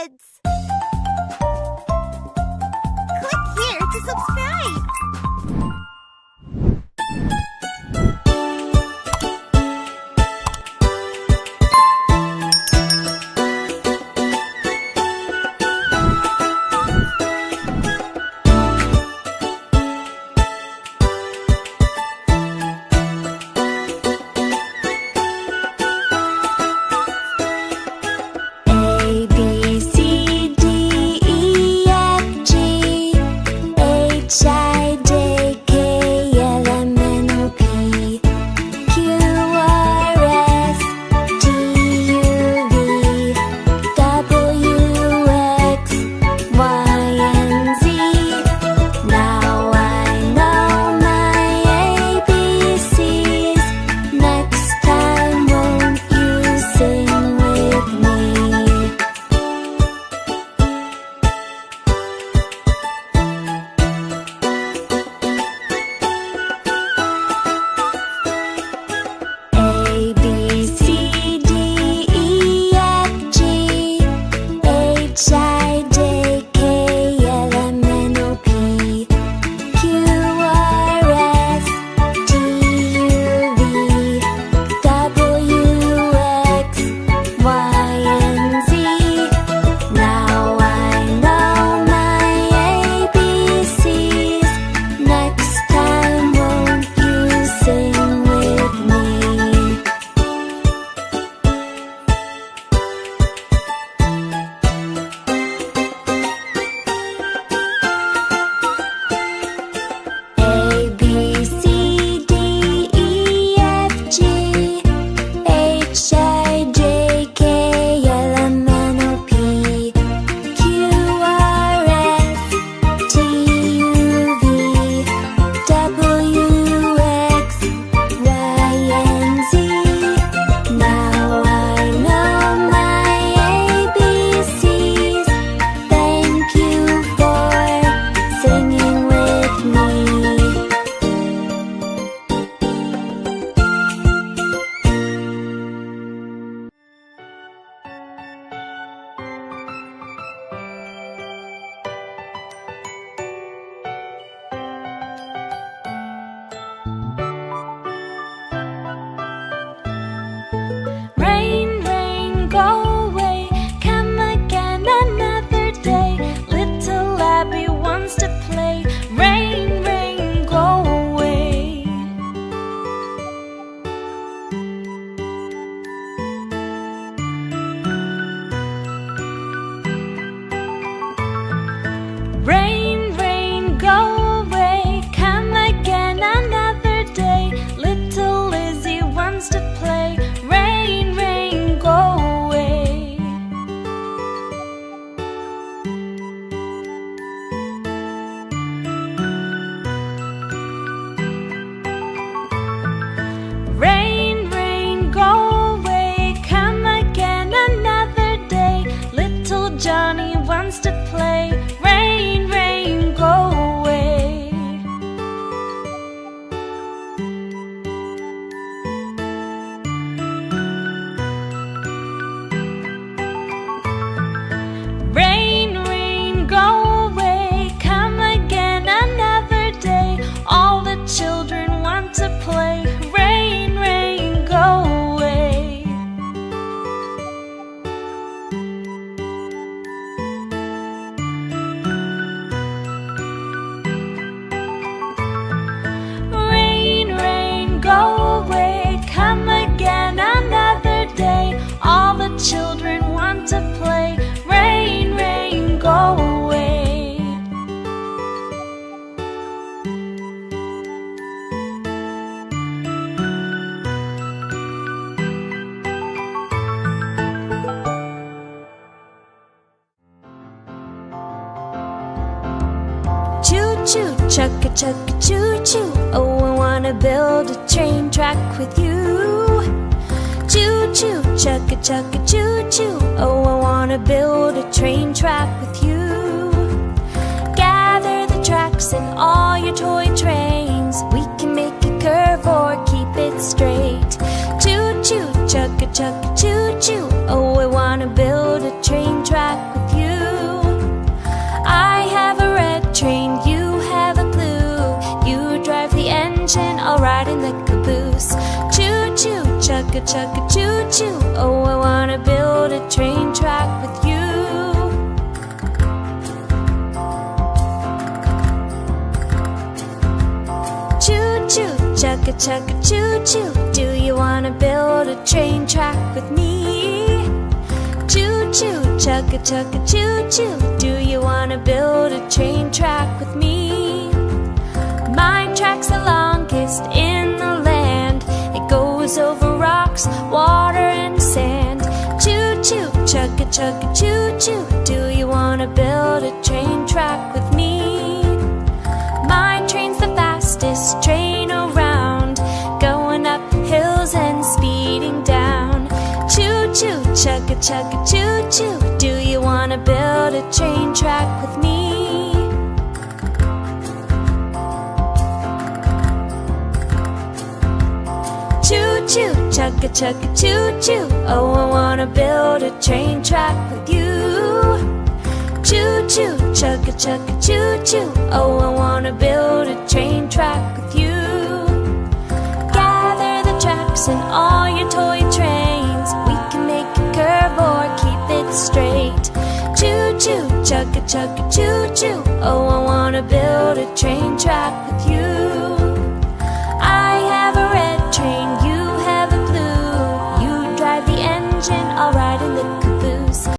kids! Click here to subscribe! Choo-choo, chugga-chugga, choo-choo. Oh, I wanna build a train track with you. Choo-choo, chugga-chugga, choo-choo. Oh, I wanna build a train track with you. Gather the tracks and all your toy trains. We can make a curve or keep it straight. Choo-choo, chugga-chugga, choo-choo. Oh, I wanna build a train track with you. chugga chugga choo choo. Oh, I wanna build a train track with you. Choo choo, chugga chugga choo choo. Do you wanna build a train track with me? Choo choo, chugga chugga choo choo. Do you wanna build a train track with me? My track's the longest in the land. It goes over rocks, water and sand. Choo choo, chugga chugga choo choo. Do you wanna build a train track with me? My train's the fastest train around, going up hills and speeding down. Choo choo, chugga chugga choo choo. Do you wanna build a train track with me? Choo choo, chugga chugga choo choo. Oh, I wanna build a train track with you. Choo choo, chugga chugga choo choo. Oh, I wanna build a train track with you. Gather the tracks and all your toy trains. We can make a curve or keep it straight. Choo choo, chugga chugga choo choo. Oh, I wanna build a train track with you.